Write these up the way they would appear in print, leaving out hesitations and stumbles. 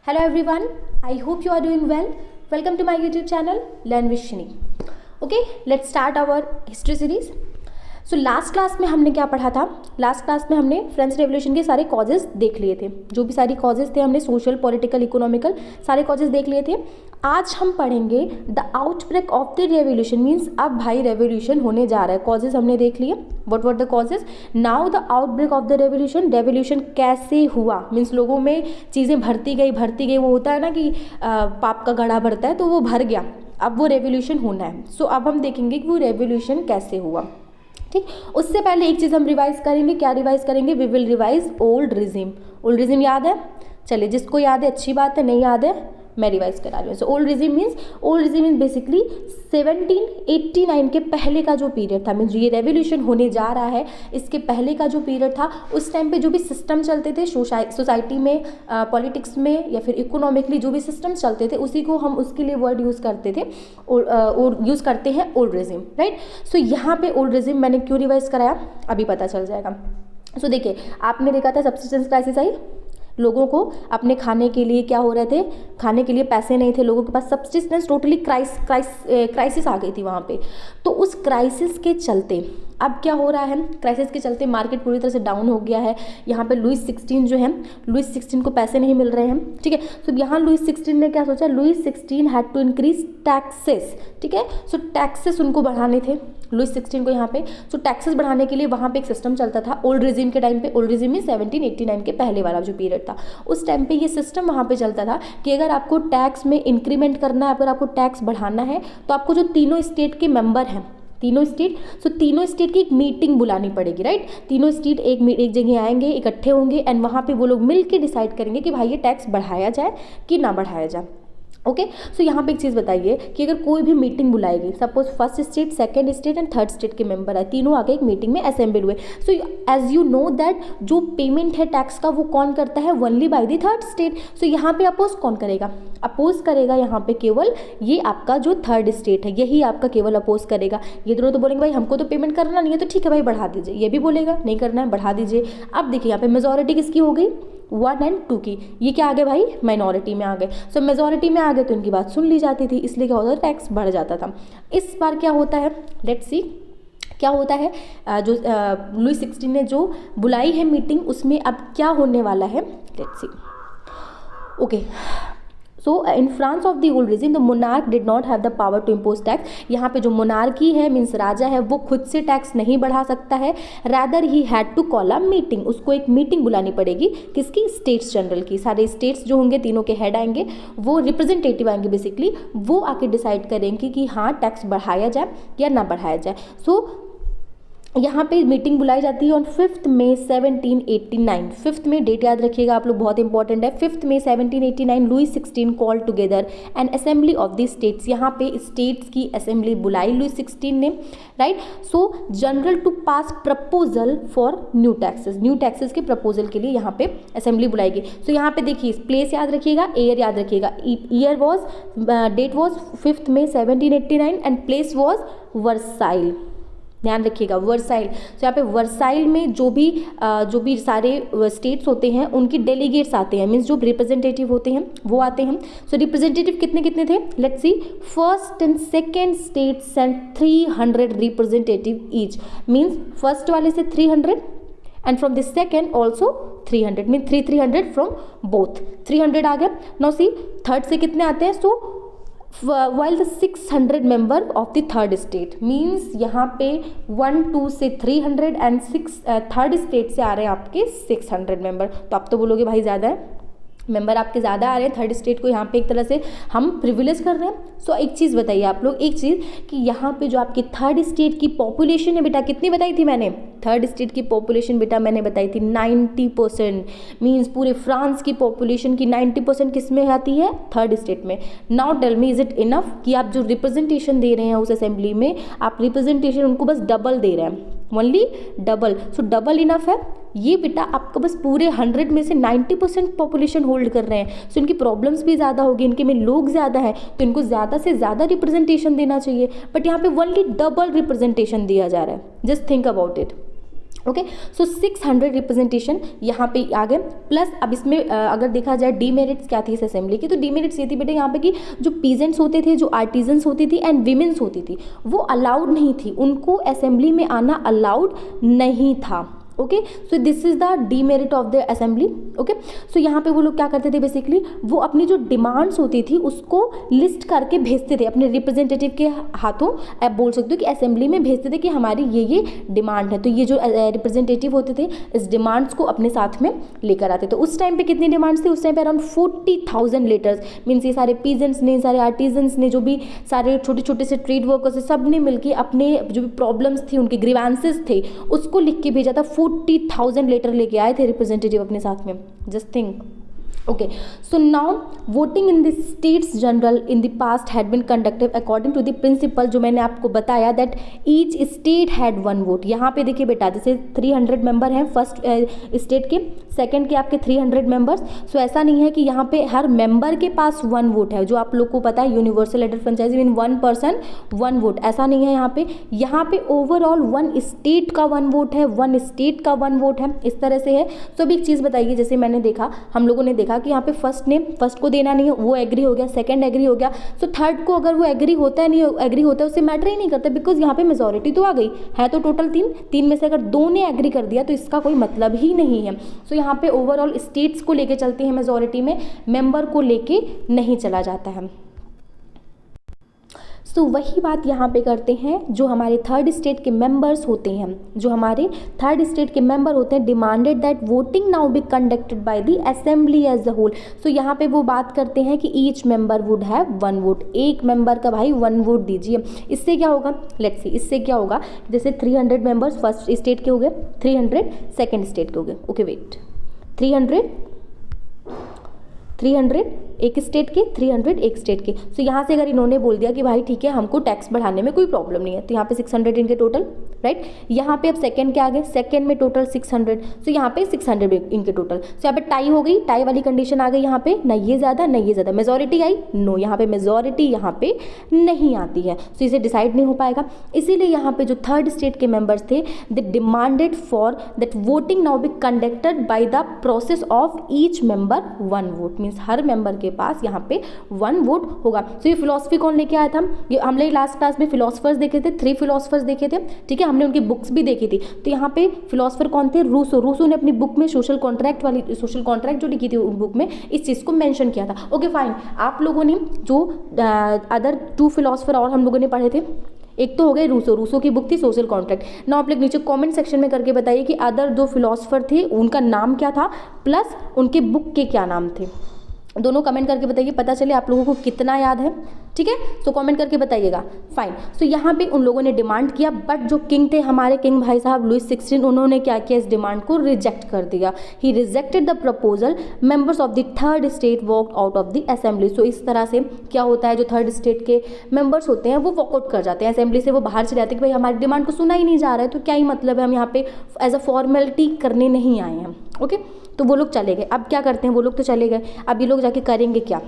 Hello everyone, I hope you are doing well. Welcome to my YouTube channel Learn with Shini. Okay, let's start our history series. So last class में हमने क्या पढ़ा था? Last class में हमने French revolution के सारे causes देख लिए थे। जो भी सारी कॉजेज़ थे हमने सोशल, पॉलिटिकल, इकोनॉमिकल सारे कॉजेज़ देख लिए थे। आज हम पढ़ेंगे the outbreak of the revolution. Means अब भाई रेवोल्यूशन होने जा रहा है। कॉजेज़ हमने देख लिए, what were the causes. Now the outbreak of the revolution. Revolution कैसे हुआ? मीन्स लोगों में चीज़ें भरती गई। वो होता है ना कि पाप का घड़ा भरता है, तो वो भर गया, अब वो रेवोल्यूशन होना है। सो अब हम देखेंगे कि वो रेवोल्यूशन कैसे हुआ। ठीक, उससे पहले एक चीज़ हम रिवाइज करेंगे। क्या रिवाइज करेंगे? We will revise old regime. Old regime याद है? चलिए, जिसको याद है अच्छी बात है, नहीं याद है मैं रिवाइज करा रही हूँ। So old regime means basically 1789 के पहले का जो पीरियड था। मीन्स ये रेवोल्यूशन होने जा रहा है, इसके पहले का जो पीरियड था, उस टाइम पे जो भी सिस्टम चलते थे सोसाइटी में, पॉलिटिक्स में या फिर इकोनॉमिकली जो भी सिस्टम चलते थे, उसी को हम उसके लिए वर्ड यूज़ करते थे और यूज़ करते हैं ओल्ड रिजिम, राइट। सो यहाँ पे ओल्ड रिजिम मैंने क्यों रिवाइज कराया अभी पता चल जाएगा। सो देखिए, आपने देखा था सब्सिस्टेंस क्राइसिस आई। लोगों को अपने खाने के लिए क्या हो रहे थे? खाने के लिए पैसे नहीं थे लोगों के पास। सब्सिस्टेंस टोटली क्राइसिस आ गई थी वहाँ पे। तो उस क्राइसिस के चलते अब क्या हो रहा है? क्राइसिस के चलते मार्केट पूरी तरह से डाउन हो गया है। यहाँ पे लुईस 16 जो है, लुईस 16 को पैसे नहीं मिल रहे हैं, ठीक है। तो यहाँ लुईस 16 ने क्या सोचा? Louis 16 had to increase taxes, ठीक है। सो टैक्सेस उनको बढ़ाने थे लुईस 16 को यहाँ पे। सो टैक्सेस बढ़ाने के लिए वहाँ पे एक सिस्टम चलता था ओल्ड रिजिम के टाइम पे। ओल्ड रिजिम में 1789 के पहले वाला जो पीरियड था, उस टाइम पे ये सिस्टम वहाँ पे चलता था कि अगर आपको टैक्स में इंक्रीमेंट करना है, अगर आपको टैक्स बढ़ाना है, तो आपको जो तीनों स्टेट के मेंबर हैं, तीनों स्टेट की एक मीटिंग बुलानी पड़ेगी, राइट। तीनों स्टेट एक जगह आएंगे, इकट्ठे होंगे एंड वहाँ पे वो लोग मिल के डिसाइड करेंगे कि भाई ये टैक्स बढ़ाया जाए कि ना बढ़ाया जाए। ओके, सो यहाँ पे एक चीज़ बताइए कि अगर कोई भी मीटिंग बुलाएगी, suppose first state, second state and third state के मेंबर है, तीनों आके एक मीटिंग में असेंबल हुए। So as you know that जो पेमेंट है टैक्स का, वो कौन करता है? Only by the third state. So यहाँ पे अपोज कौन करेगा? अपोज करेगा यहाँ पे केवल ये आपका जो थर्ड स्टेट है, यही आपका केवल अपोज करेगा। ये दोनों तो बोलेंगे भाई हमको तो पेमेंट करना नहीं है, तो ठीक है भाई बढ़ा दीजिए। ये भी बोलेगा नहीं करना है, बढ़ा दीजिए। अब देखिए यहाँ पे मेजोरिटी किसकी हो गई? 1 और 2 की। ये क्या आ गए भाई? माइनॉरिटी में आ गए। सो मेजोरिटी में आ गए तो इनकी बात सुन ली जाती थी, इसलिए क्या होता था? टैक्स बढ़ जाता था। इस बार क्या होता है? लेट्स सी क्या होता है। जो लुईस 16 ने जो बुलाई है मीटिंग, उसमें अब क्या होने वाला है? Let's see. Okay, so in France of the old regime the monarch did not have the power to impose tax. यहाँ पे जो मोनार्की है मीन्स राजा है, वो खुद से टैक्स नहीं बढ़ा सकता है। Rather he had to call a meeting. उसको एक मीटिंग बुलानी पड़ेगी, किसकी? स्टेट्स जनरल की। सारे स्टेट्स जो होंगे, तीनों के हेड आएंगे, वो रिप्रेजेंटेटिव आएंगे बेसिकली, वो आके डिसाइड करेंगे कि हाँ टैक्स बढ़ाया जाए या ना बढ़ाया जाए। सो यहाँ पे मीटिंग बुलाई जाती है ऑन 5 मई 1789। 5 में डेट याद रखिएगा आप लोग, बहुत इंपॉर्टेंट है। 5 मई 1789 Louis 16 call together an assembly of the states. यहाँ पे स्टेट्स की असेंबली बुलाई लुईस 16 ने, right. So general to pass proposal for new taxes के प्रपोजल के लिए यहाँ पे असेंबली बुलाएगी। सो यहाँ पे देखिए, प्लेस याद रखिएगा, ईयर याद रखिएगा। ईयर वॉज, डेट वॉज 5 मई 1789 एंड प्लेस वॉज वर्साइल। ध्यान रखिएगा, वर्साइल। तो यहाँ पे वर्साइल में जो भी सारे स्टेट्स होते हैं, उनकी डेलीगेट्स आते हैं, मीन्स जो रिप्रेजेंटेटिव होते हैं वो आते हैं। सो रिप्रेजेंटेटिव कितने थे? Let's see. First and second state sent 300 representative each. Means first वाले से 300 and from the second also 300, mean 300 from both. 300 आ गया। नाउ सी थर्ड से कितने आते हैं? सो while the 600 member of the third state, means यहाँ पे 1 2 से 300 एंड 6 थर्ड स्टेट से आ रहे हैं आपके 600 मेंबर। तो आप तो बोलोगे भाई ज़्यादा है, मेंबर आपके ज़्यादा आ रहे हैं, थर्ड स्टेट को यहाँ पे एक तरह से हम प्रिविलेज कर रहे हैं। सो एक चीज़ बताइए आप लोग, एक चीज़ कि यहाँ पे जो आपकी थर्ड स्टेट की पॉपुलेशन है बेटा, कितनी बताई थी मैंने? थर्ड स्टेट की पॉपुलेशन बेटा मैंने बताई थी 90%। मीन्स पूरे फ्रांस की पॉपुलेशन की 90% किस में आती है? थर्ड स्टेट में। Now tell me, is it enough कि आप जो रिप्रेजेंटेशन दे रहे हैं उस असेंबली में, आप रिप्रेजेंटेशन उनको बस डबल दे रहे हैं, ओनली डबल। सो डबल इनफ है? ये बेटा आपका बस पूरे 100 में से 90% पॉपुलेशन होल्ड कर रहे हैं। सो इनकी प्रॉब्लम्स भी ज़्यादा होगी, इनके में लोग ज़्यादा हैं, तो इनको ज़्यादा से ज़्यादा रिप्रेजेंटेशन देना चाहिए। बट यहाँ पे ओनली डबल रिप्रेजेंटेशन दिया जा रहा है। Just think about it. Okay. So 600 representation यहाँ पे आ गए। प्लस अब इसमें अगर देखा जाए डीमेरिट्स क्या थी इस असेंबली की, तो डीमेरिट्स ये थी बेटे यहाँ पे कि जो पीजेंट्स होते थे, जो आर्टिजन्स होती थी एंड वीमेंस होती थी, वो अलाउड नहीं थी, उनको असेंबली में आना अलाउड नहीं था। Okay, so this is the demerit of the assembly. Okay, so यहाँ पे वो लोग क्या करते थे, बेसिकली वो अपनी जो डिमांड्स होती थी उसको लिस्ट करके भेजते थे अपने रिप्रेजेंटेटिव के हाथों। आप बोल सकते हो कि असेंबली में भेजते थे कि हमारी ये डिमांड है, तो ये जो रिप्रेजेंटेटिव होते थे इस डिमांड्स को अपने साथ में लेकर आते। तो उस टाइम पे कितनी डिमांड्स थी, उस टाइम पे अराउंड 40,000 लेटर्स, मीन्स ये सारे पीजेंट्स ने, सारे आर्टिजन्स ने, जो भी सारे छोटे छोटे से ट्रेड वर्कर्स थे, सब ने मिलकर अपने जो भी प्रॉब्लम्स थी, उनके ग्रीवेंसेस थे, उसको लिख के भेजा था। 40,000 लेटर लेके आए थे रिप्रेजेंटेटिव अपने साथ में। Just think. Okay, so now voting in the states general in the past had been conducted according to the principle जो मैंने आपको बताया that each state had one vote। यहाँ पे देखिए बेटा, जैसे 300 मेंबर हैं फर्स्ट स्टेट के, सेकंड के आपके 300 मेंबर्स। सो ऐसा नहीं है कि यहाँ पे हर मेंबर के पास वन वोट है, जो आप लोग को पता है यूनिवर्सल एडेड franchise mean one person one vote, ऐसा नहीं है यहाँ पे। यहाँ पे ओवरऑल वन स्टेट का वन वोट है, वन स्टेट का वन वोट है, इस तरह से है। तो अभी एक चीज़ बताइए, जैसे मैंने देखा, हम लोगों ने देखा कि यहाँ पे फर्स्ट को देना नहीं है, वो एग्री हो गया, सेकंड एग्री हो गया, सो थर्ड को अगर वो एग्री होता है नहीं एग्री होता है उससे मैटर ही नहीं करता, बिकॉज यहाँ पे मेजोरिटी तो आ गई है। तो टोटल तीन में से अगर दो ने एग्री कर दिया तो इसका कोई मतलब ही नहीं है। सो यहाँ पे ओवरऑल स्टेट्स को लेके चलते हैं मेजोरिटी में, मेंबर को लेके नहीं चला जाता है। तो वही बात यहाँ पे करते हैं, जो हमारे थर्ड स्टेट के मेंबर्स होते हैं, जो हमारे थर्ड स्टेट के मेंबर होते हैं, demanded that voting now be conducted by the assembly as a whole. So यहाँ पे वो बात करते हैं कि each member would have one vote, एक मेंबर का भाई वन वोट दीजिए। इससे क्या होगा, लेट्स सी, इससे क्या होगा, जैसे 300 मेंबर्स फर्स्ट स्टेट के हो गए, 300 सेकेंड स्टेट के हो गए। ओके वेट, 300 एक स्टेट के, 300 एक स्टेट के। सो यहाँ से अगर इन्होंने बोल दिया कि भाई ठीक है हमको टैक्स बढ़ाने में कोई प्रॉब्लम नहीं है, तो यहाँ पे 600 इनके टोटल, राइट। यहाँ पे अब सेकंड के आगे, सेकंड में टोटल 600, सो यहाँ पे 600 इनके टोटल। सो यहाँ पे टाई हो गई, टाई वाली कंडीशन आ गई यहाँ पे, ना ये ज़्यादा ना ये ज़्यादा। मेजोरिटी आई, नो, यहाँ पे मेजोरिटी यहाँ पे नहीं आती है, सो इसे डिसाइड नहीं हो पाएगा। इसीलिए यहाँ पे जो थर्ड स्टेट के मेंबर्स थे, they demanded for that voting now be conducted by the process of each member one vote, means her member के पास यहाँ पे वन वोट होगा। तो ये फिलॉसफी कौन लेके आया था, ये हमने लास्ट क्लास में फिलोसफर्स देखे थे, 3 फिलोसफर्स देखे थे, ठीक है, हमने उनकी बुक्स भी देखी थी। तो यहाँ पे फिलोसफर कौन थे, रूसो। रूसो ने अपनी बुक में सोशल कॉन्ट्रैक्ट जो लिखी थी उस बुक में इस चीज़ को मेंशन किया था। ओके फाइन, आप लोगों ने जो अदर 2 फिलोसफर और हम लोगों ने पढ़े थे, एक तो हो गए रूसो की बुक थी सोशल कॉन्ट्रैक्ट। ना आप लोग नीचे कमेंट सेक्शन में करके बताइए कि अदर 2 फिलोसफर थे उनका नाम क्या था, प्लस उनके बुक के क्या नाम थे, दोनों कमेंट करके बताइए, पता चले आप लोगों को कितना याद है, ठीक है। सो कमेंट करके बताइएगा। फाइन, सो यहाँ पे उन लोगों ने डिमांड किया, बट जो किंग थे हमारे किंग भाई साहब लुइस 16, उन्होंने क्या किया, इस डिमांड को रिजेक्ट कर दिया। He rejected the proposal, members of the third state walked out of the assembly. So इस तरह से क्या होता है, जो थर्ड स्टेट के मेंबर्स होते हैं वो वॉकआउट कर जाते हैं असेंबली से, वो बाहर चले जाते हैं कि भाई हमारी डिमांड को सुना ही नहीं जा रहा है, तो क्या ही मतलब है, हम यहाँ पे एज अ फॉर्मेलिटी करने नहीं आए हैं। ओके, तो वो लोग चले गए। अब क्या करते हैं, वो लोग तो चले गए, अब ये लोग जाके करेंगे क्या।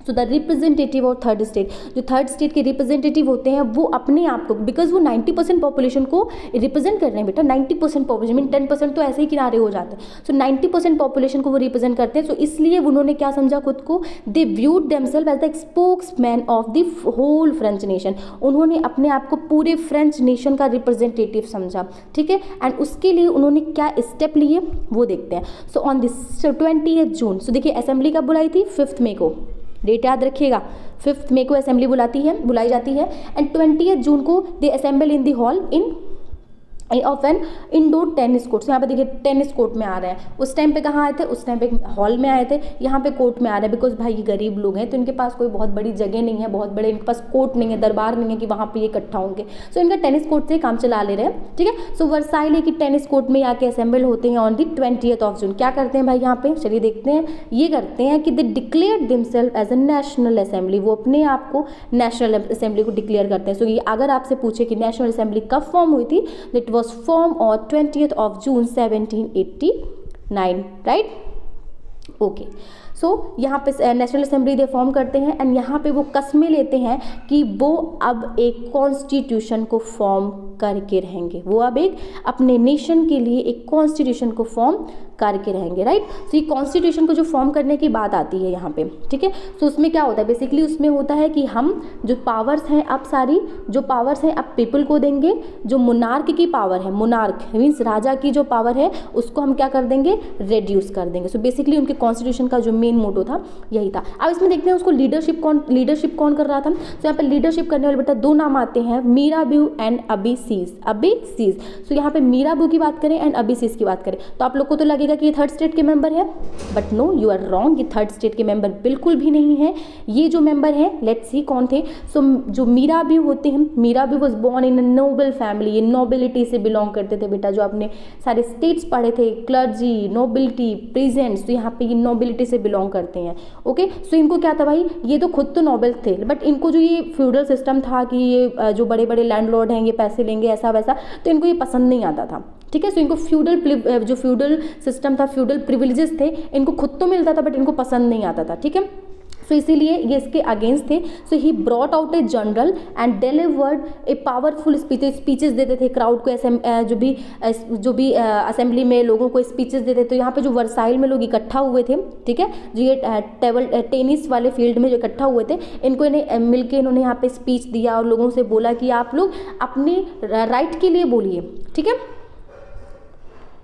सो द रिप्रेजेंटेटिव और थर्ड स्टेट, जो थर्ड स्टेट के रिप्रेजेंटेटिव होते हैं वो अपने आप को, बिकॉज वो 90% पॉपुलेशन को रिप्रेजेंट कर रहे हैं बेटा, 90% पॉपुलेशन मीन 10% तो ऐसे ही किनारे हो जाते हैं। सो 90% पॉपुलेशन को वो रिप्रेजेंट करते हैं। सो इसलिए उन्होंने क्या समझा खुद को, they viewed themselves as the spokesman of the whole French nation. उन्होंने अपने आप को पूरे फ्रेंच नेशन का रिप्रेजेंटेटिव समझा, ठीक है। एंड उसके लिए उन्होंने क्या स्टेप लिए वो देखते हैं। सो ऑन दिस 20 जून, सो देखिए असेंबली कब बुलाई थी, 5 मई को, डेट याद रखिएगा, 5 मई को असेंबली बुलाई जाती है। एंड 20 जून को they assemble in the hall in of an indoor tennis court. यहाँ पे देखिए टेनिस कोर्ट में आ रहे हैं, उस टाइम पे कहाँ आए थे, उस टाइम पे हॉल में आए थे, यहाँ पे कोर्ट में आ रहे हैं, बिकॉज भाई ये गरीब लोग हैं तो इनके पास कोई बहुत बड़ी जगह नहीं है, बहुत बड़े इनके पास कोर्ट नहीं है, दरबार नहीं है कि वहाँ पे ये इकट्ठा होंगे। सो इनका टेनिस कोर्ट से काम चला ले रहे हैं, ठीक है। सो वर्साइले की टेनिस कोर्ट में आके असेंबल होते हैं ऑन दी 20 जून। क्या करते हैं भाई यहाँ पे, चलिए देखते हैं। ये करते हैं कि they declare themselves as a national assembly, वो अपने आप को नेशनल असेंबली को डिक्लेयर करते हैं। सो ये अगर आपसे पूछे कि नेशनल असेंबली कब फॉर्म हुई थी, इट वॉज फॉर्म और 20 जून 1789, राइट। ओके, सो यहाँ पे नेशनल असेंबली दे फॉर्म करते हैं एंड यहाँ पे वो कस्में लेते हैं कि वो अब एक कॉन्स्टिट्यूशन को फॉर्म करके रहेंगे, वो अब एक अपने नेशन के लिए एक कॉन्स्टिट्यूशन को फॉर्म करके रहेंगे, राइट। तो ये कॉन्स्टिट्यूशन को जो फॉर्म करने की बात आती है यहाँ पे, ठीक है। तो उसमें क्या होता है, बेसिकली उसमें होता है कि हम जो पावर्स हैं अब सारी जो पावर्स हैं अब पीपल को देंगे, जो मोनार्क की पावर है, मोनार्क मीन्स राजा की जो पावर है उसको हम क्या कर देंगे, रिड्यूस कर देंगे। सो बेसिकली उनके कॉन्स्टिट्यूशन का जो मेन मोटो था यही था। अब इसमें देखते हैं उसको लीडरशिप कौन कर रहा था। तो यहाँ पे लीडरशिप करने वाले बेटा दो नाम आते हैं, मीराबू एंड अबीसीज। सो यहाँ पे मीराबू की बात करें एंड अबीसीज की बात करें तो आप लोग को तो लगेगा कि ये थर्ड स्टेट के मेंबर है, but no, you are wrong, ये थर्ड स्टेट के मेंबर बिल्कुल भी नहीं है। ये जो मेंबर हैं लेट्स सी कौन थे। सो जो मीराबू होते हैं, Mirabeau was born in a noble family, ये नोबिलिटी से बिलोंग करते थे बेटा। जो आपने सारे स्टेट्स पढ़े थे, क्लर्जी, नोबिलिटी, प्रेजेंट्स, तो यहाँ पे ये नोबिलिटी से बिलोंग करते हैं, ओके। सो इनको क्या था भाई, ये तो खुद तो नोबल थे, बट इनको जो ये फ्यूडल सिस्टम था कि ये जो बड़े बड़े लैंडलॉर्ड हैं ये पैसे लेंगे ऐसा वैसा, तो इनको ये पसंद नहीं आता था, ठीक है। सो इनको जो फ्यूडल सिस्टम था, फ्यूडल प्रिविलेजेस थे, इनको खुद तो मिलता था बट इनको पसंद नहीं आता था, ठीक है। सो इसीलिए ये इसके अगेंस्ट थे। So he brought out a general and delivered a powerful speeches देते थे क्राउड को, जो भी असेंबली में लोगों को स्पीचेस देते थे। तो यहाँ पे जो वर्साइल में लोग इकट्ठा हुए थे, ठीक है, जो ये टेनिस वाले फील्ड में जो इकट्ठा हुए थे, इन्हें मिलके इन्होंने यहाँ पे स्पीच दिया और लोगों से बोला कि आप लोग अपने राइट के लिए बोलिए, ठीक है।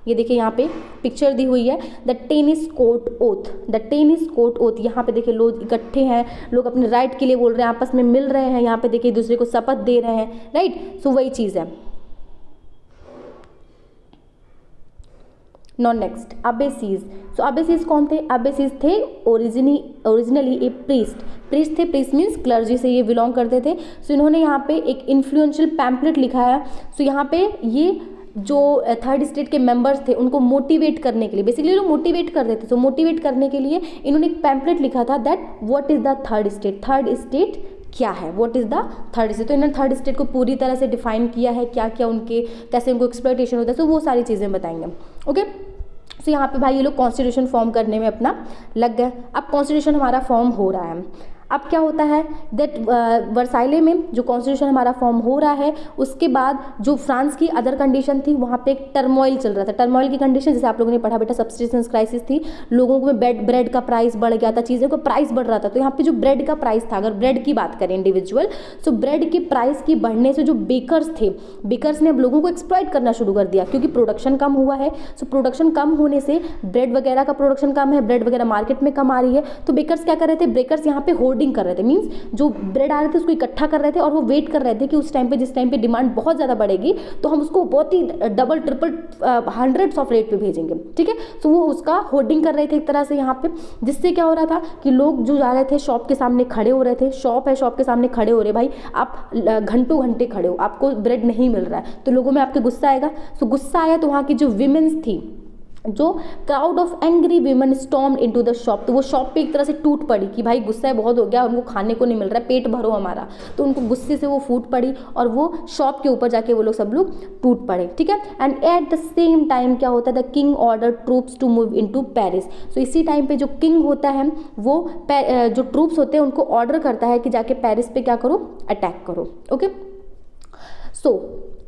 ये देखिए यहाँ पे पिक्चर दी हुई है, द टेनिस कोर्ट ओथ। यहाँ पे देखिए लोग इकट्ठे हैं, लोग अपने राइट के लिए बोल रहे हैं, आपस में मिल रहे हैं, यहाँ पे देखिए दूसरे को शपथ दे रहे हैं, राइट। सो वही चीज़ है। Non next अबेसीज। सो अबेसीज कौन थे, अबेसीज थे ओरिजिनली ए प्रीस्ट थे, प्रीस्ट मीन्स क्लर्जी से ये बिलोंग करते थे। सो इन्होंने यहाँ पे एक इन्फ्लुएंशियल पैम्पलेट लिखा है। सो यहाँ पे ये जो थर्ड स्टेट के मेंबर्स थे उनको मोटिवेट करने के लिए, बेसिकली लोग मोटिवेट कर रहे थे, तो मोटिवेट करने के लिए इन्होंने एक पैम्पलेट लिखा था that what is the third state क्या है, what is the third state. तो इन्होंने थर्ड स्टेट को पूरी तरह से डिफाइन किया है, क्या क्या उनके कैसे उनको एक्सप्लॉयटेशन होता है, तो वो सारी चीज़ें बताएंगे, ओके। सो यहाँ पे भाई ये लोग कॉन्स्टिट्यूशन फॉर्म करने में अपना लग गए। अब कॉन्स्टिट्यूशन हमारा फॉर्म हो रहा है। अब क्या होता है दैट वर्साइले में जो कॉन्स्टिट्यूशन हमारा फॉर्म हो रहा है, उसके बाद जो फ्रांस की अदर कंडीशन थी वहाँ पे एक टर्मोइल चल रहा था। टर्मोइल की कंडीशन जैसे आप लोगों ने पढ़ा बेटा, सब्सिस्टेंस क्राइसिस थी, लोगों में ब्रेड का प्राइस बढ़ गया था, चीज़ों का प्राइस बढ़ रहा था। तो यहाँ पे जो ब्रेड का प्राइस था, अगर ब्रेड की बात करें इंडिविजुअल, सो ब्रेड के प्राइस की बढ़ने से जो बेकर्स थे, बेकर्स ने अब लोगों को एक्सप्लॉइट करना शुरू कर दिया क्योंकि प्रोडक्शन कम हुआ है। सो प्रोडक्शन कम होने से ब्रेड वगैरह का प्रोडक्शन कम है, ब्रेड वगैरह मार्केट में कम आ रही है, तो बेकर्स क्या कर रहे थे, बेकर्स यहाँ पे होर्डिंग कर रहे थे, मीन्स जो ब्रेड आ रहे थे उसको इकट्ठा कर रहे थे और वो वेट कर रहे थे कि उस टाइम पे जिस टाइम पे डिमांड बहुत ज़्यादा बढ़ेगी तो हम उसको बहुत ही double triple hundreds of rate पे भेजेंगे, ठीक है। तो वो उसका होर्डिंग कर रहे थे एक तरह से यहाँ पे, जिससे क्या हो रहा था कि लोग जो जा रहे थे शॉप के सामने खड़े हो रहे थे, शॉप के सामने खड़े हो रहे, भाई आप घंटों घंटे खड़े हो, आपको ब्रेड नहीं मिल रहा है, तो लोगों में आपके गुस्सा आएगा। सो गुस्सा आया तो वहाँ की जो विमेंस थी, जो crowd of angry women stormed into the shop, तो वो शॉप पे एक तरह से टूट पड़ी कि भाई गुस्सा बहुत हो गया, उनको खाने को नहीं मिल रहा है, पेट भरो हमारा, तो उनको गुस्से से वो फूट पड़ी और वो शॉप के ऊपर जाके वो लोग सब लोग टूट पड़े, ठीक है। And at the same time क्या होता है, the king order troops to move into Paris. So इसी टाइम पे जो किंग होता है वो जो ट्रूप्स होते हैं उनको ऑर्डर करता है कि जाके पेरिस पे क्या करो, अटैक करो, ओके। सो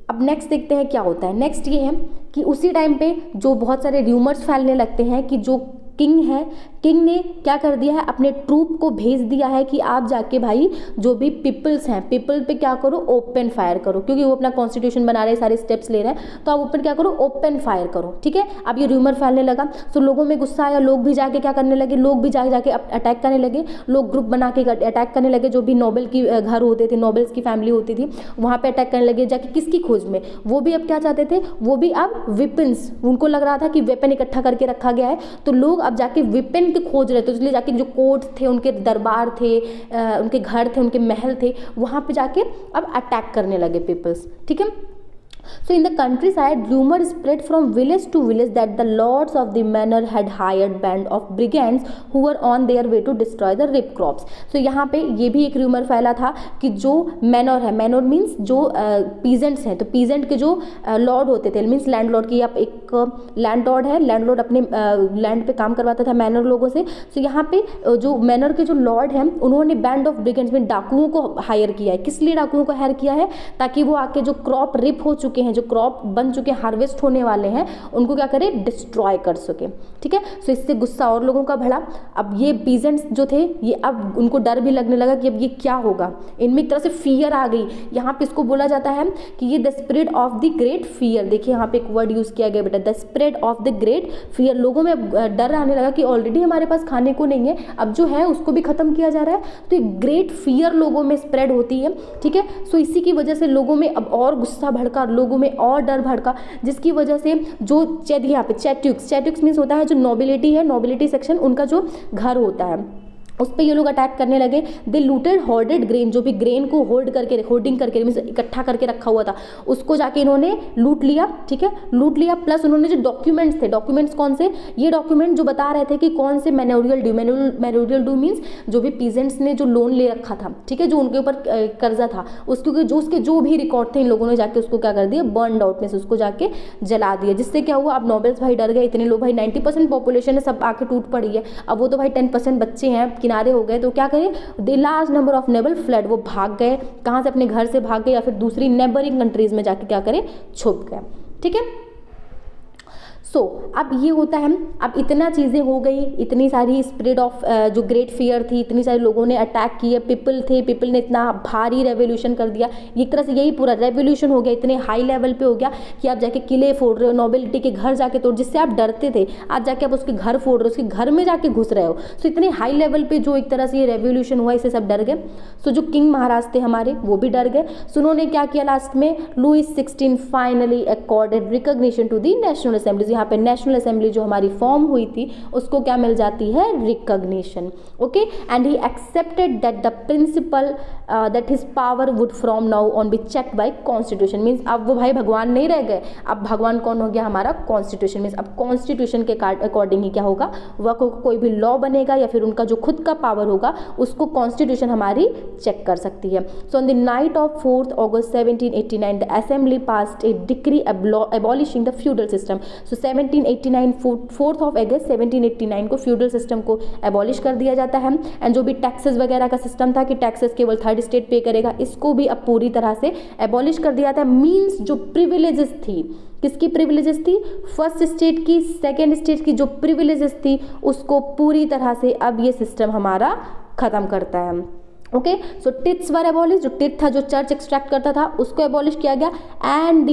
अब नेक्स्ट देखते हैं क्या होता है। नेक्स्ट ये है कि उसी टाइम पे जो बहुत सारे र्यूमर्स फैलने लगते हैं कि जो किंग है, किंग ने क्या कर दिया है, अपने ट्रूप को भेज दिया है कि आप जाके भाई जो भी पीपल्स हैं, पीपल पे क्या करो, ओपन फायर करो, क्योंकि वो अपना कॉन्स्टिट्यूशन बना रहे हैं, सारे स्टेप्स ले रहे हैं, तो आप ऊपर क्या करो, ओपन फायर करो, ठीक है। अब ये र्यूमर फैलने लगा, तो लोगों में गुस्सा आया, लोग भी जाके क्या करने लगे, लोग भी जाके अटैक करने लगे, लोग ग्रुप बना के अटैक करने लगे, जो भी नोबल की घर होते थे, नोबल्स की फैमिली होती थी, वहाँ पर अटैक करने लगे जाके, किसकी खोज में, वो भी अब क्या चाहते थे, वो भी अब वेपन्स, उनको लग रहा था कि वेपन इकट्ठा करके रखा गया है, तो लोग अब जाके वेपन की खोज रहे थे, इसलिए जाके जो कोर्ट थे, उनके दरबार थे, उनके घर थे, उनके महल थे, वहाँ पे जाके अब अटैक करने लगे पीपल्स, ठीक है। So in the countryside, rumor spread from village to village that the lords of the manor had hired band of brigands who were on their way to destroy the rip crops. So यहाँ पे ये भी एक rumour फैला था कि जो manner है, मैनर मीन्स जो पीजेंट्स हैं, तो पीजेंट के जो लॉर्ड होते थे, मीन्स लैंडलॉर्ड की, आप एक लैंडलॉर्ड है, लैंडलॉर्ड अपने लैंड पे काम करवाता था मैनर लोगों से. तो यहाँ पे जो मैनर के जो लॉर्ड हैं उन्होंने बैंड ऑफ ब्रिगेंड्स में डाकुओं को हायर किया है. किस लिए डाकुओं को हायर किया है? ताकि वो आके जो क्रॉप रिप हो चुके हैं, जो क्रॉप बन चुके हार्वेस्ट होने वाले हैं, उनको क्या करे, डिस्ट्रॉय कर सके. ठीक है. सो इससे गुस्सा और लोगों का बढ़ा. अब ये पीजेंट्स जो थे ये अब उनको डर भी लगने लगा कि अब ये क्या होगा, इनमें एक तरह से फियर आ गई. यहाँ पे इसको बोला जाता है कि ये the spread of the great fear. देखिए यहाँ पे एक वर्ड यूज किया गया बेटा, the spread of the great fear. लोगों में डर आने लगा कि ऑलरेडी हमारे पास खाने को नहीं है, अब जो है उसको भी खत्म किया जा रहा है. तो एक ग्रेट फियर लोगों में स्प्रेड होती है. ठीक है. सो इसी की वजह से लोगों में अब और गुस्सा भड़का, लोगों में और डर भड़का, जिसकी वजह से जो यहाँ पे चैट्यूक्स मीन्स होता है जो नोबिलिटी है, नोबिलिटी सेक्शन, उनका जो घर होता है उस पर ये लोग अटैक करने लगे. दे लूटेड होर्डेड ग्रेन, जो भी ग्रेन को होर्डिंग करके मीन्स इकट्ठा करके रखा हुआ था, उसको जाके इन्होंने लूट लिया. ठीक है, लूट लिया. प्लस उन्होंने जो डॉक्यूमेंट्स थे, डॉक्यूमेंट्स कौन से, ये डॉक्यूमेंट जो बता रहे थे कि कौन से मैनोरियल ड्यू मीन्स जो भी पीजेंट्स ने जो लोन ले रखा था, ठीक है, जो उनके ऊपर कर्जा था, उसके जो भी रिकॉर्ड थे इन लोगों ने जाके उसको क्या कर दिया, बर्न आउट में से उसको जाके जला दिया. जिससे क्या हुआ, अब नोबल्स भाई डर गए. इतने लोग भाई 90% पॉपुलेशन है, सब आके टूट पड़ी है. अब वो तो भाई 10% बच्चे हैं, किनारे हो गए. तो क्या करें, the large number of noble fled, वो भाग गए. कहाँ से? अपने घर से भाग गए या फिर दूसरी नेबरिंग कंट्रीज में जाके क्या करें, छुप गए. ठीक है. अब ये होता है, अब इतना चीज़ें हो गई, इतनी सारी स्प्रेड ऑफ जो ग्रेट फियर थी, इतनी सारे लोगों ने अटैक किए, पीपल ने इतना भारी रेवोल्यूशन कर दिया. एक तरह से यही पूरा रेवोल्यूशन हो गया, इतने हाई लेवल पे हो गया कि आप जाके किले फोड़ रहे हो, नोबिलिटी के घर जाके तोड़, जिससे आप डरते थे, आज जाके आप उसके घर फोड़ रहे हो, उसके घर में जाके घुस रहे हो. सो इतने हाई लेवल पे जो एक तरह से ये रेवोल्यूशन हुआ, इससे सब डर गए. सो जो किंग महाराज थे हमारे, वो भी डर गए. सो उन्होंने क्या किया लास्ट में, Louis 16 finally accorded recognition to the national assembly. यहाँ पे नेशनल असेंबली जो हमारी फॉर्म हुई थी उसको क्या मिल जाती है, recognition. Okay. And he accepted that the principal that his power wood from now on be checked by constitution. Means अब वो भाई भगवान नहीं रह गए, अब भगवान कौन हो गया, हमारा कॉन्स्टिट्यूशन. मीन्स अब कॉन्स्टिट्यूशन के अकॉर्डिंग ही क्या होगा, वह कोई भी लॉ बनेगा या फिर उनका जो खुद का पावर होगा उसको कॉन्स्टिट्यूशन हमारी चेक कर सकती है. So on the night of 4 August 1789 the assembly passed a decree abolishing the feudal system. So 1789 4 अगस्त 1789 को फ्यूडल सिस्टम को एबॉलिश कर दिया जाता है. एंड जो भी टैक्सेस वगैरह का सिस्टम था कि टैक्सेस केवल थर्ड स्टेट पे करेगा, इसको भी अब पूरी तरह से एबॉलिश कर दिया जाता है. मीन्स जो प्रिविलेजेस थी, किसकी प्रिविलेजेस थी, फर्स्ट स्टेट की, सेकेंड स्टेट की जो प्रिविलेजेस थी उसको पूरी तरह से अब ये सिस्टम हमारा खत्म करता है. ओके. सो टिथ्स वर एबॉलिश, जो टिथ था जो चर्च एक्सट्रैक्ट करता था उसको एबॉलिश किया गया. And the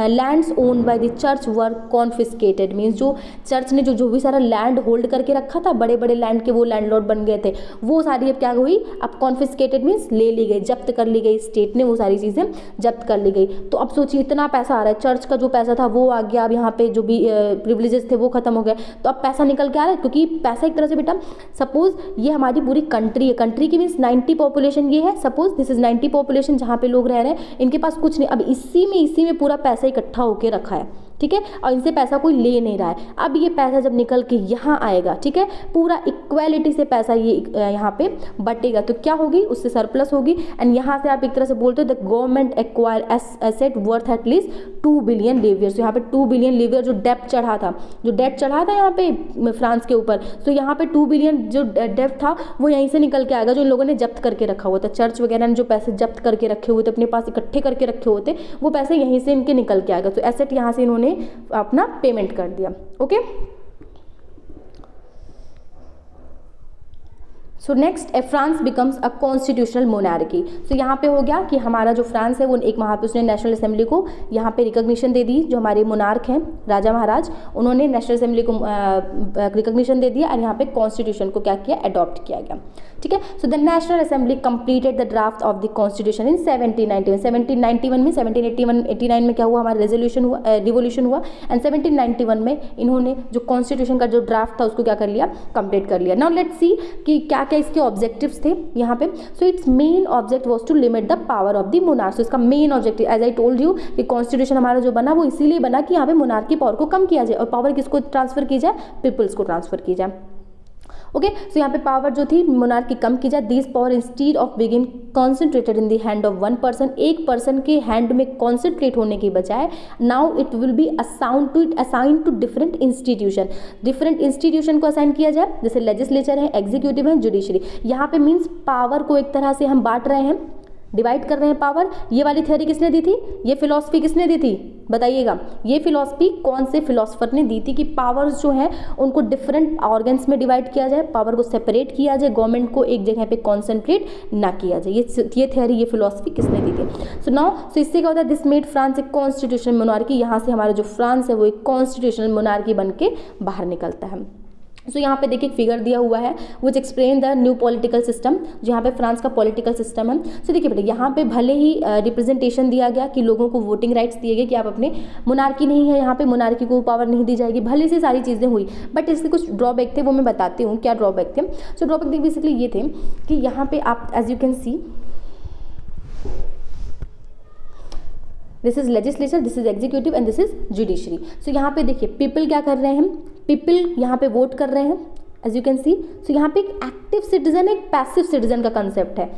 lands owned by the church were confiscated. Means जो चर्च ने जो भी सारा लैंड होल्ड करके रखा था, बड़े बड़े लैंड के वो लैंडलॉर्ड बन गए थे, वो सारी अब क्या हुई, अब कॉन्फिस्केटेड मीन्स ले ली गई, जब्त कर ली गई. स्टेट ने वो सारी चीज़ें जब्त कर ली गई. तो अब सोचिए इतना पैसा आ रहा है, चर्च का जो पैसा था वो आ गया, अब यहाँ पे जो भी प्रिविलेजेस थे वो खत्म हो गए. तो अब पैसा निकल के आ रहा है, क्योंकि पैसा एक तरह से बेटा, सपोज ये हमारी पूरी कंट्री है, कंट्री की मीन्स 90 पॉपुलेशन ये है, सपोज दिस इज 90 पॉपुलेशन जहाँ पे लोग रह रहे हैं, इनके पास कुछ नहीं, अब इसी में पूरा पैसा इकट्ठा होके रखा है. ठीक है. और इनसे पैसा कोई ले नहीं रहा है. अब ये पैसा जब निकल के यहाँ आएगा, ठीक है, पूरा इक्वालिटी से पैसा ये यहाँ पे बटेगा, तो क्या होगी, उससे सरप्लस होगी. एंड यहाँ से आप एक तरह से बोलते हो the government acquire asset worth at least 2 billion livres. यहाँ पे 2 बिलियन लीवियर जो डेट चढ़ा था यहाँ पे फ्रांस के ऊपर, तो यहाँ पे 2 बिलियन जो डेट था वो यहीं से निकल के आएगा, जो इन लोगों ने जब्त करके रखा हुआ था. चर्च वगैरह ने जो पैसे जब्त करके रखे हुए थे, अपने पास इकट्ठे करके रखे हुए थे, वो पैसे यहीं से इनके निकल के आएगा. तो एसेट यहाँ से इन्होंने अपना पेमेंट कर दिया. Okay. So next, France becomes a constitutional monarchy. So यहाँ पे हो गया कि हमारा जो फ्रांस है वो एक वहाँ पे उसने नेशनल असेंबली को यहाँ पे रिकॉग्निशन दे दी. जो हमारे मोनार्क हैं, राजा महाराज, उन्होंने नेशनल असेंबली को रिकॉग्निशन दे दिया और यहाँ पे कॉन्स्टिट्यूशन को क्या किया, अडॉप्ट किया गया. ठीक है. So the national assembly completed the draft of the constitution in 1791 में 1789 में क्या हुआ, हमारा रिवोल्यूशन हुआ. एंड 1791 में इन्होंने जो कॉन्स्टिट्यूशन का जो ड्राफ्ट था उसको क्या कर लिया, कंप्लीट कर लिया. नाउ लेट्स सी कि क्या क्या इसके ऑब्जेक्टिव्स थे यहाँ पे? So its main object was to limit the power of the monarch. So इसका main objective as I told you कि कॉन्स्टिट्यूशन हमारा जो बना वो इसीलिए बना कि यहाँ पे मोनार्क की पावर को कम किया जाए और पावर किसको ट्रांसफर की जाए? पीपल्स को ट्रांसफर की जाए। ओके, सो यहाँ पे पावर जो थी मोनार्क की कम की जाए। दिस पावर इंस्टीड ऑफ बिगिन concentrated in the hand of one person, एक पर्सन के हैंड में कॉन्सेंट्रेट होने की बजाय now it will be assign to different institution, different institution को असाइन किया जाए, जैसे लेजिस्लेचर है, एग्जीक्यूटिव है, जुडिशरी। यहाँ पे मीन्स पावर को एक तरह से हम बांट रहे हैं, डिवाइड कर रहे हैं पावर। ये वाली थ्योरी किसने दी थी? ये फिलॉसफी किसने दी थी? बताइएगा। ये फिलॉसफी कौन से फिलोसफर ने दी थी कि पावर्स जो हैं उनको डिफरेंट ऑर्गन्स में डिवाइड किया जाए, पावर को सेपरेट किया जाए, गवर्नमेंट को एक जगह पे कॉन्सेंट्रेट ना किया जाए। ये थ्योरी, ये फिलॉसफी किसने दी थी? सो इससे क्या होता है? This made France a constitutional monarchy. यहाँ से हमारा जो फ्रांस है वो एक कॉन्स्टिट्यूशनल मोनार्की बन के बाहर निकलता है। सो यहाँ पे देखिए फिगर दिया हुआ है which explain the new political system, जो यहाँ पे फ्रांस का पॉलिटिकल सिस्टम है। सो देखिए बेटा, यहाँ पे भले ही रिप्रेजेंटेशन दिया गया कि लोगों को वोटिंग राइट्स दिए गए कि आप अपने मोनार्की नहीं है, यहाँ पे मोनार्की को पावर नहीं दी जाएगी, भले से सारी चीज़ें हुई, बट इसके कुछ ड्रॉबैक थे, वो मैं बताती हूँ क्या ड्रॉबैक थे। सो ड्रॉबैक बेसिकली ये थे कि यहाँ पे आप as you can see this is legislature, this is executive and this is judiciary. So यहाँ पे देखिए पीपल क्या कर रहे हैं? पीपल यहाँ पे वोट कर रहे हैं एज यू कैन सी। सो यहाँ पे एक एक्टिव सिटीजन, एक पैसिव सिटीजन का कंसेप्ट है।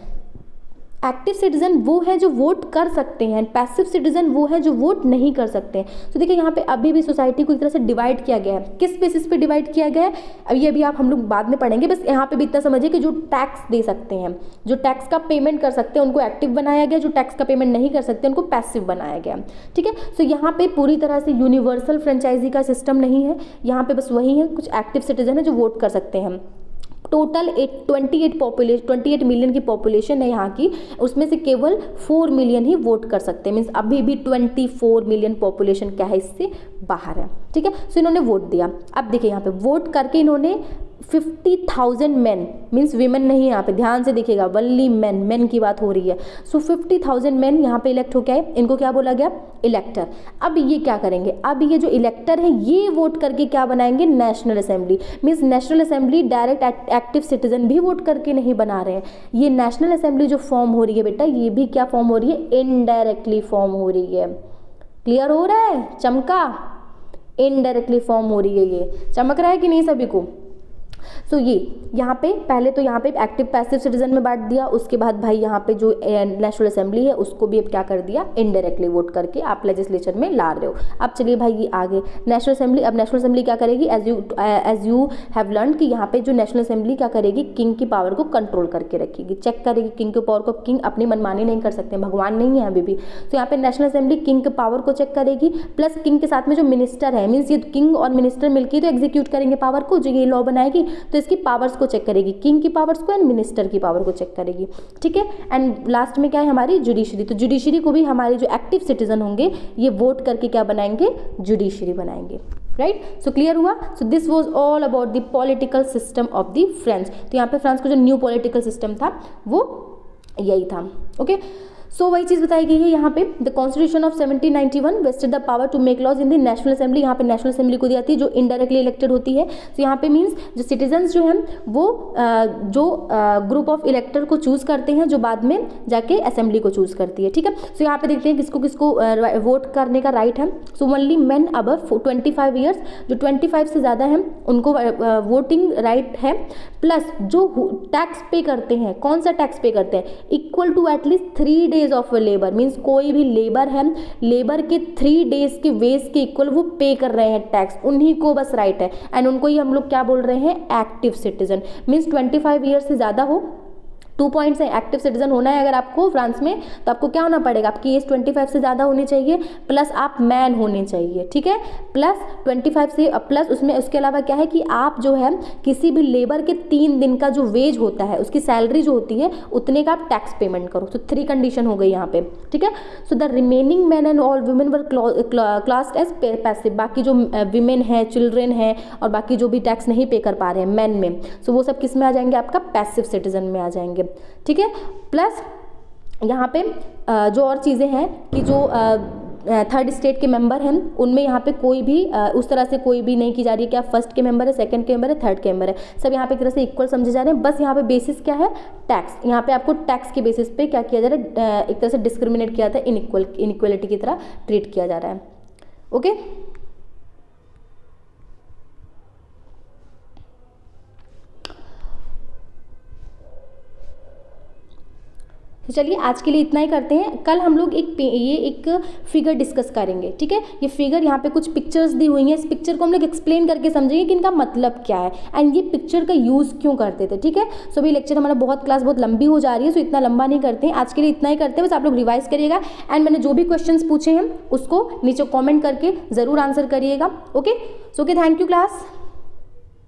एक्टिव सिटीजन वो है जो वोट कर सकते हैं, पैसिव सिटीजन वो है जो वोट नहीं कर सकते हैं। तो देखिए यहाँ पे अभी भी सोसाइटी को एक तरह से डिवाइड किया गया है। किस बेसिस पे डिवाइड किया गया है अभी आप हम लोग बाद में पढ़ेंगे, बस यहाँ पे भी इतना समझिए कि जो टैक्स दे सकते हैं, जो टैक्स का पेमेंट कर सकते हैं उनको एक्टिव बनाया गया, जो टैक्स का पेमेंट नहीं कर सकते उनको पैसिव बनाया गया। ठीक है, सो यहाँ पे पूरी तरह से यूनिवर्सल फ्रेंचाइजी का सिस्टम नहीं है, यहाँ पे बस वही है, कुछ एक्टिव सिटीजन है जो वोट कर सकते हैं। टोटल 28 मिलियन की पॉपुलेशन है यहाँ की, उसमें से केवल 4 मिलियन ही वोट कर सकते हैं। मीन्स अभी भी 24 मिलियन पॉपुलेशन क्या है, इससे बाहर है। ठीक है, सो इन्होंने वोट दिया। अब देखिए यहाँ पे वोट करके इन्होंने 50,000 मैन, मीन्स वीमेन नहीं है यहाँ पे, ध्यान से देखिएगा, वनली मैन की बात हो रही है। सो 50,000 मैन यहाँ पे इलेक्ट हो के आए, इनको क्या बोला गया? इलेक्टर। अब ये क्या करेंगे? अब ये जो इलेक्टर है ये वोट करके क्या बनाएंगे? National assembly. Means national assembly direct active citizen भी वोट करके नहीं बना रहे हैं। ये नेशनल असेंबली जो फॉर्म हो रही है बेटा, ये भी क्या फॉर्म हो रही है? इनडायरेक्टली फॉर्म हो रही है। क्लियर हो रहा है? चमका? इनडायरेक्टली फॉर्म हो रही है, ये चमक रहा है कि नहीं सभी को? सो ये यहाँ पे पहले तो यहाँ पे एक्टिव पैसिव सिटीजन में बांट दिया, उसके बाद भाई यहाँ पे जो नेशनल असेंबली है उसको भी अब क्या कर दिया? इनडायरेक्टली वोट करके आप लेजिस्लेचर में ला रहे हो। अब चलिए भाई ये आगे नेशनल असेंबली, अब नेशनल असेंबली क्या करेगी? एज यू हैव लर्न कि यहाँ पे जो नेशनल असेंबली क्या करेगी? किंग की पावर को कंट्रोल करके रखेगी, चेक करेगी किंग की पावर को। किंग अपनी मनमानी नहीं कर सकते, भगवान नहीं है अभी भी। तो यहाँ पे नेशनल असेंबली किंग के पावर को चेक करेगी, प्लस किंग के साथ में जो मिनिस्टर है, मीन्स ये किंग और मिनिस्टर मिलकर तो एग्जीक्यूट करेंगे पावर को, जो ये लॉ बनाएगी तो इसकी पावर्स को चेक करेगी, किंग की पावर्स को एंड मिनिस्टर की पावर को चेक करेगी। ठीक है, एंड लास्ट में क्या है हमारी? जुडिशरी। तो जुडिशरी को भी हमारे जो एक्टिव सिटीजन होंगे ये वोट करके क्या बनाएंगे? जुडिशरी बनाएंगे। राइट, सो क्लियर हुआ? So this was all about the political system of the France. तो यहाँ पे फ्रांस का जो न्यू पॉलिटिकल सिस्टम था वो यही था। ओके, सो वही चीज़ बताई गई है यहाँ पे। The constitution of 1791 vested the power to make laws in the national assembly. यहाँ पे नेशनल असेंबली को दी जाती है जो इनडायरेक्टली इलेक्टेड होती है। तो यहाँ पे मीन्स जो सिटीजन्स जो हैं वो जो ग्रुप ऑफ इलेक्टर को चूज़ करते हैं, जो बाद में जाके असेंबली को चूज़ करती है। ठीक है, सो यहाँ पे देखते हैं किसको किसको वोट करने का राइट है। So only men above 25 years, जो 25 से ज़्यादा हैं उनको वोटिंग राइट है। प्लस जो टैक्स पे करते हैं, कौन सा टैक्स पे करते हैं? Equal to at least 3 days of labour. Means कोई भी लेबर है, लेबर के 3 डेज के वेज के इक्वल वो पे कर रहे हैं टैक्स, उन्हीं को बस राइट है। एंड उनको ही हम लोग क्या बोल रहे हैं? Active citizen. मीन्स 25 ईयर से ज़्यादा हो। 2 पॉइंट्स है, एक्टिव सिटीजन होना है अगर आपको फ्रांस में, तो आपको क्या होना पड़ेगा? आपकी एज 25 से ज़्यादा होनी चाहिए, प्लस आप मैन होने चाहिए। ठीक है, प्लस 25 से प्लस उसमें उसके अलावा क्या है कि आप जो है किसी भी लेबर के 3 दिन का जो वेज होता है, उसकी सैलरी जो होती है उतने का आप टैक्स पेमेंट करो। तो 3 कंडीशन हो गई यहाँ पे। ठीक है, so the remaining man and all women were classed as passive. बाकी जो विमेन है, चिल्ड्रेन है और बाकी जो भी टैक्स नहीं पे कर पा रहे हैं मैन में, सो वो सब किस में आ जाएंगे? आपका पैसिव सिटीजन में आ जाएंगे। ठीक है, प्लस यहाँ पे जो और चीज़ें हैं कि जो थर्ड स्टेट के मेंबर हैं उनमें यहाँ पे कोई भी उस तरह से कोई भी नहीं की जा रही है कि आप फर्स्ट के मेंबर है, सेकंड के मेंबर है, थर्ड के मेंबर है, सब यहाँ पे एक तरह से इक्वल समझे जा रहे हैं। बस यहाँ पे बेसिस क्या है, टैक्स। यहाँ पे आपको टैक्स के बेसिस पे क्या किया जा रहा है, एक तरह से डिस्क्रिमिनेट किया जाता है, इनइक्वलिटी की तरह ट्रीट किया जा रहा है। ओके, तो चलिए आज के लिए इतना ही करते हैं। कल हम लोग एक फिगर डिस्कस करेंगे, ठीक है। ये फिगर यहाँ पे कुछ पिक्चर्स दी हुई हैं, इस पिक्चर को हम लोग एक्सप्लेन करके समझेंगे कि इनका मतलब क्या है एंड ये पिक्चर का यूज़ क्यों करते थे, ठीक है। सो अभी लेक्चर हमारा क्लास बहुत लंबी हो जा रही है, सो इतना लंबा नहीं करते हैं, आज के लिए इतना ही करते हैं। बस आप लोग रिवाइज करिएगा एंड मैंने जो भी क्वेश्चन पूछे हैं उसको नीचे कॉमेंट करके ज़रूर आंसर करिएगा। Okay, so okay, thank you class.